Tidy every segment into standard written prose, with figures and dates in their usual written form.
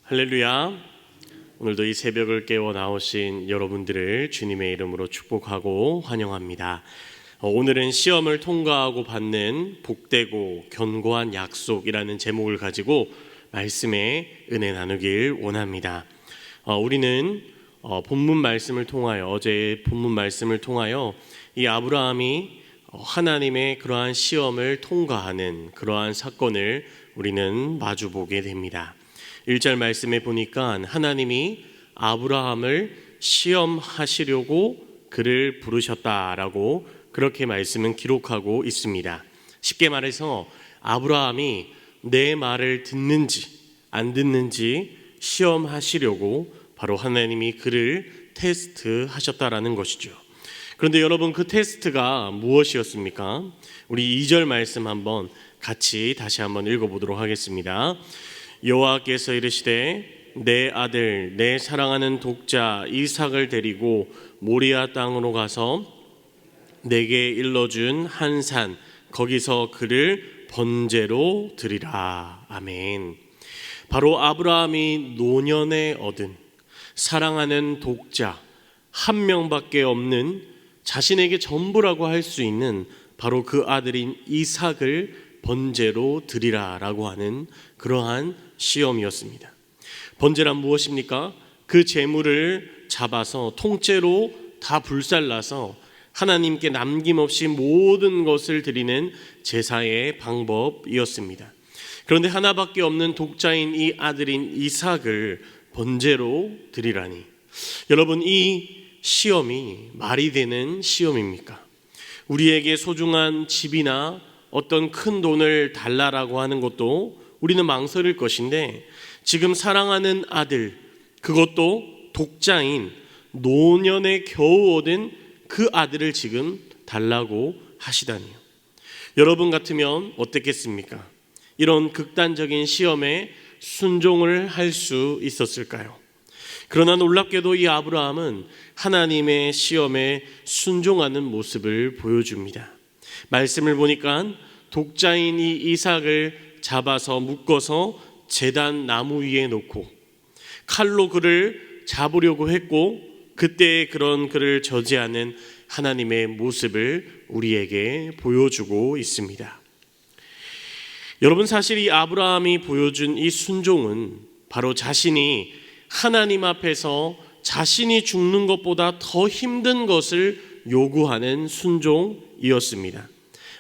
할렐루야. 오늘도 이 새벽을 깨워 나오신 여러분들을 주님의 이름으로 축복하고 환영합니다. 오늘은 시험을 통과하고 받는 복되고 견고한 약속이라는 제목을 가지고 말씀의 은혜 나누길 원합니다. 우리는 본문 말씀을 통하여, 어제 본문 말씀을 통하여 이 아브라함이 하나님의 그러한 시험을 통과하는 그러한 사건을 우리는 마주보게 됩니다. 1절 말씀에 보니까 하나님이 아브라함을 시험하시려고 그를 부르셨다라고 그렇게 말씀은 기록하고 있습니다. 쉽게 말해서 아브라함이 내 말을 듣는지 안 듣는지 시험하시려고 바로 하나님이 그를 테스트하셨다라는 것이죠. 그런데 여러분, 그 테스트가 무엇이었습니까? 우리 2절 말씀 한번 같이 다시 한번 읽어보도록 하겠습니다. 여호와께서 이르시되 내 아들 내 사랑하는 독자 이삭을 데리고 모리아 땅으로 가서 내게 일러준 한 산 거기서 그를 번제로 드리라. 아멘. 바로 아브라함이 노년에 얻은 사랑하는 독자 한 명밖에 없는 자신에게 전부라고 할 수 있는 바로 그 아들인 이삭을 번제로 드리라라고 하는 그러한 시험이었습니다. 번제란 무엇입니까? 그 제물을 잡아서 통째로 다 불살라서 하나님께 남김없이 모든 것을 드리는 제사의 방법이었습니다. 그런데 하나밖에 없는 독자인 이 아들인 이삭을 번제로 드리라니, 여러분, 이 시험이 말이 되는 시험입니까? 우리에게 소중한 집이나 어떤 큰 돈을 달라라고 하는 것도 우리는 망설일 것인데, 지금 사랑하는 아들, 그것도 독자인 노년에 겨우 얻은 그 아들을 지금 달라고 하시다니요. 여러분 같으면 어떻겠습니까? 이런 극단적인 시험에 순종을 할 수 있었을까요? 그러나 놀랍게도 이 아브라함은 하나님의 시험에 순종하는 모습을 보여줍니다. 말씀을 보니까 독자인 이 이삭을 잡아서 묶어서 제단 나무 위에 놓고 칼로 그를 잡으려고 했고, 그때의 그런 그를 저지하는 하나님의 모습을 우리에게 보여주고 있습니다. 여러분, 사실 이 아브라함이 보여준 이 순종은 바로 자신이 하나님 앞에서 자신이 죽는 것보다 더 힘든 것을 요구하는 순종이었습니다.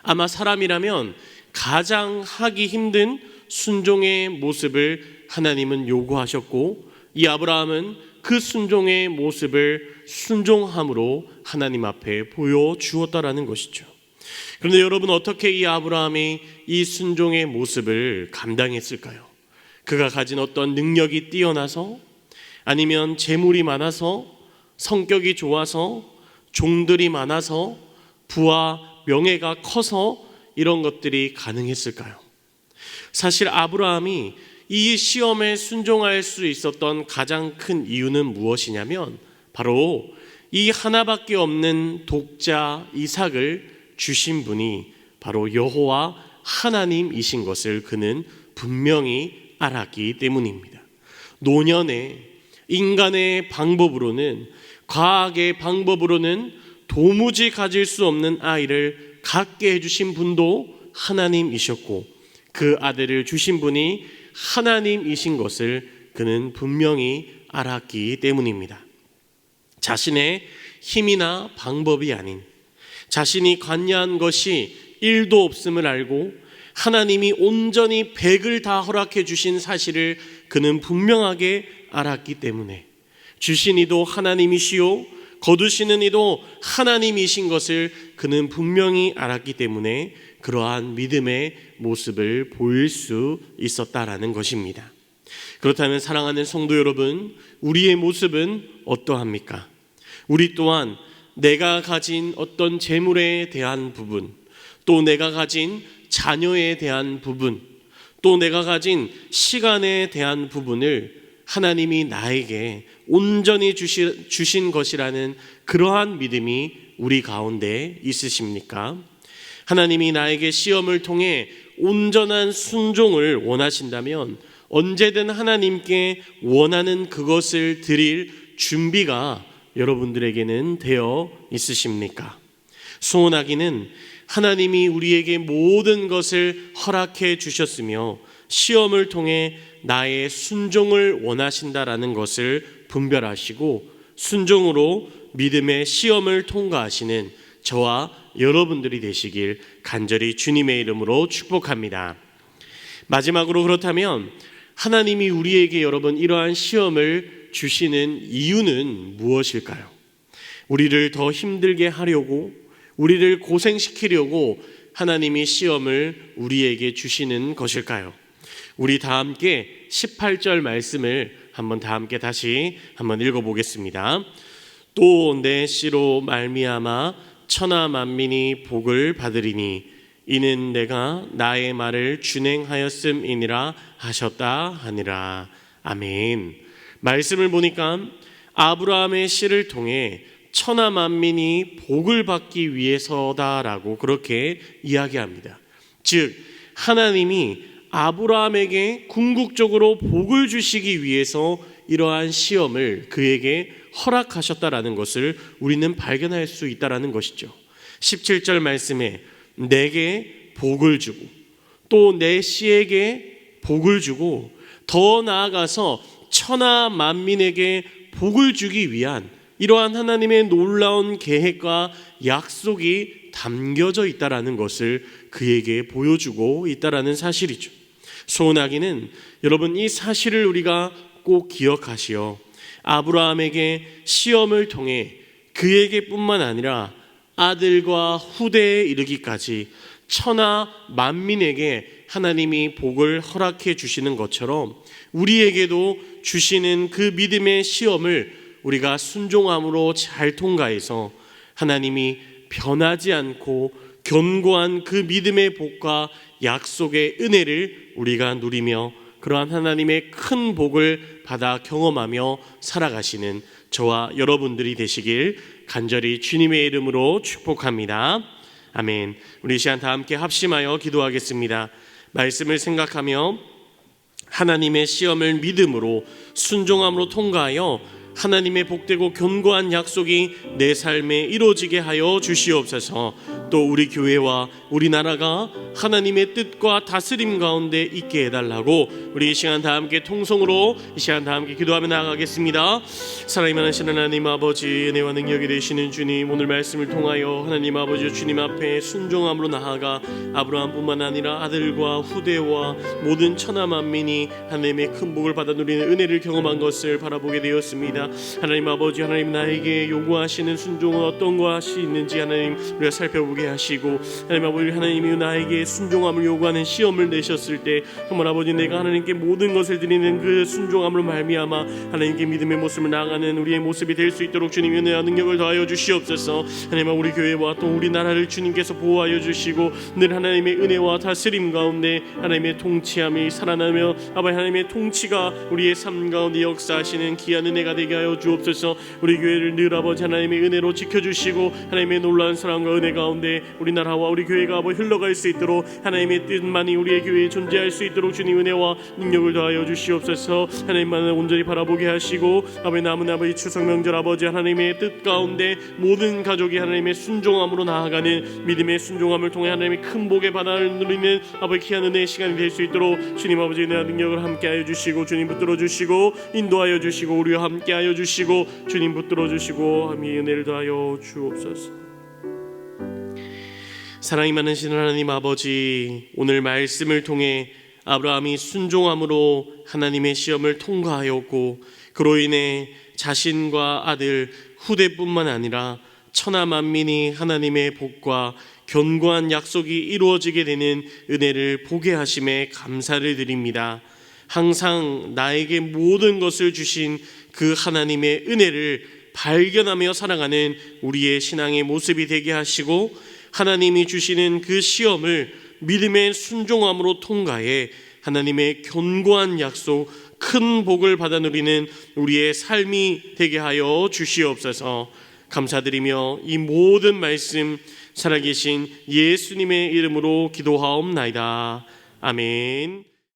아마 사람이라면 가장 하기 힘든 순종의 모습을 하나님은 요구하셨고, 이 아브라함은 그 순종의 모습을 순종함으로 하나님 앞에 보여주었다라는 것이죠. 그런데 여러분, 어떻게 이 아브라함이 이 순종의 모습을 감당했을까요? 그가 가진 어떤 능력이 뛰어나서, 아니면 재물이 많아서, 성격이 좋아서, 종들이 많아서, 부와 명예가 커서 이런 것들이 가능했을까요? 사실 아브라함이 이 시험에 순종할 수 있었던 가장 큰 이유는 무엇이냐면, 바로 이 하나밖에 없는 독자 이삭을 주신 분이 바로 여호와 하나님이신 것을 그는 분명히 알았기 때문입니다. 노년에 인간의 방법으로는, 과학의 방법으로는 도무지 가질 수 없는 아이를 갖게 해주신 분도 하나님이셨고, 그 아들을 주신 분이 하나님이신 것을 그는 분명히 알았기 때문입니다. 자신의 힘이나 방법이 아닌, 자신이 관여한 것이 1도 없음을 알고 하나님이 온전히 100을 다 허락해 주신 사실을 그는 분명하게 알았기 때문에, 주신 이도 하나님이시요 거두시는 이도 하나님이신 것을 그는 분명히 알았기 때문에 그러한 믿음의 모습을 보일 수 있었다라는 것입니다. 그렇다면 사랑하는 성도 여러분, 우리의 모습은 어떠합니까? 우리 또한 내가 가진 어떤 재물에 대한 부분, 또 내가 가진 자녀에 대한 부분, 또 내가 가진 시간에 대한 부분을 하나님이 나에게 온전히 주신 것이라는 그러한 믿음이 우리 가운데 있으십니까? 하나님이 나에게 시험을 통해 온전한 순종을 원하신다면 언제든 하나님께 원하는 그것을 드릴 준비가 여러분들에게는 되어 있으십니까? 소원하기는 하나님이 우리에게 모든 것을 허락해 주셨으며 시험을 통해 나의 순종을 원하신다라는 것을 분별하시고 순종으로 믿음의 시험을 통과하시는 저와 여러분들이 되시길 간절히 주님의 이름으로 축복합니다. 마지막으로 그렇다면 하나님이 우리에게 여러분 이러한 시험을 주시는 이유는 무엇일까요? 우리를 더 힘들게 하려고, 우리를 고생시키려고 하나님이 시험을 우리에게 주시는 것일까요? 우리 다 함께 18절 말씀을 한번 다 함께 다시 한번 읽어보겠습니다. 또 내 씨로 말미암아 천하 만민이 복을 받으리니 이는 내가 나의 말을 준행하였음이니라 하셨다 하니라. 아멘. 말씀을 보니까 아브라함의 씨를 통해 천하 만민이 복을 받기 위해서다라고 그렇게 이야기합니다. 즉 하나님이 아브라함에게 궁극적으로 복을 주시기 위해서 이러한 시험을 그에게 허락하셨다라는 것을 우리는 발견할 수 있다라는 것이죠. 17절 말씀에 내게 복을 주고 또 내 씨에게 복을 주고 더 나아가서 천하 만민에게 복을 주기 위한 이러한 하나님의 놀라운 계획과 약속이 담겨져 있다라는 것을 그에게 보여주고 있다라는 사실이죠. 소원하기는 여러분 이 사실을 우리가 꼭 기억하시어 아브라함에게 시험을 통해 그에게뿐만 아니라 아들과 후대에 이르기까지 천하 만민에게 하나님이 복을 허락해 주시는 것처럼 우리에게도 주시는 그 믿음의 시험을 우리가 순종함으로 잘 통과해서 하나님이 변하지 않고 견고한 그 믿음의 복과 약속의 은혜를 우리가 누리며 그러한 하나님의 큰 복을 받아 경험하며 살아가시는 저와 여러분들이 되시길 간절히 주님의 이름으로 축복합니다. 아멘. 우리 이 시간 다 함께 합심하여 기도하겠습니다. 말씀을 생각하며 하나님의 시험을 믿음으로 순종함으로 통과하여 하나님의 복되고 견고한 약속이 내 삶에 이루어지게 하여 주시옵소서. 또 우리 교회와 우리나라가 하나님의 뜻과 다스림 가운데 있게 해달라고 우리 이 시간 다 함께 통성으로 이 시간 다 함께 기도하며 나아가겠습니다. 사랑이 많으신 하나님 아버지, 은혜와 능력이 되시는 주님, 오늘 말씀을 통하여 하나님 아버지 주님 앞에 순종함으로 나아가 아브라함뿐만 아니라 아들과 후대와 모든 천하 만민이 하나님의 큰 복을 받아 누리는 은혜를 경험한 것을 바라보게 되었습니다. 하나님 아버지, 하나님 나에게 요구하시는 순종은 어떤 것이 있는지 하나님 우리가 살펴보게 하시고, 하나님 아버지, 하나님이 나에게 순종함을 요구하는 시험을 내셨을 때 정말 아버지 내가 하나님께 모든 것을 드리는 그 순종함으로 말미암아 하나님께 믿음의 모습을 나아가는 우리의 모습이 될 수 있도록 주님 은혜와 능력을 더하여 주시옵소서. 하나님 우리 교회와 또 우리나라를 주님께서 보호하여 주시고 늘 하나님의 은혜와 다스림 가운데 하나님의 통치함이 살아나며 아버지 하나님의 통치가 우리의 삶 가운데 역사하시는 귀한 은혜가 되게 하여 주옵소서. 우리 교회를 늘 아버지 하나님의 은혜로 지켜주시고 하나님의 놀라운 사랑과 은혜 가운데 우리나라와 우리 교회가 아버지 흘러갈 수 있도록 하나님의 뜻만이 우리의 교회에 존재할 수 있도록 주님 은혜와 능력을 더하여 주시옵소서. 하나님만을 온전히 바라보게 하시고 아버지 남은 아버지 추석 명절 아버지 하나님의 뜻 가운데 모든 가족이 하나님의 순종함으로 나아가는 믿음의 순종함을 통해 하나님의 큰 복의 바다를 누리는 아버지 귀한 은혜의 시간이 될 수 있도록 주님 아버지 은혜와 능력을 함께하여 주시고 주님 붙들어 주시고 인도하여 주시고 우리와 함께하여 주시고 주님 붙들어 주시고 함께 은혜를 더하여 주옵소서. 사랑이 많으신 하나님 아버지, 오늘 말씀을 통해 아브라함이 순종함으로 하나님의 시험을 통과하였고 그로 인해 자신과 아들 후대뿐만 아니라 천하 만민이 하나님의 복과 견고한 약속이 이루어지게 되는 은혜를 보게 하심에 감사를 드립니다. 항상 나에게 모든 것을 주신 그 하나님의 은혜를 발견하며 살아가는 우리의 신앙의 모습이 되게 하시고 하나님이 주시는 그 시험을 믿음의 순종함으로 통과해 하나님의 견고한 약속, 큰 복을 받아 누리는 우리의 삶이 되게 하여 주시옵소서. 감사드리며 이 모든 말씀 살아계신 예수님의 이름으로 기도하옵나이다. 아멘.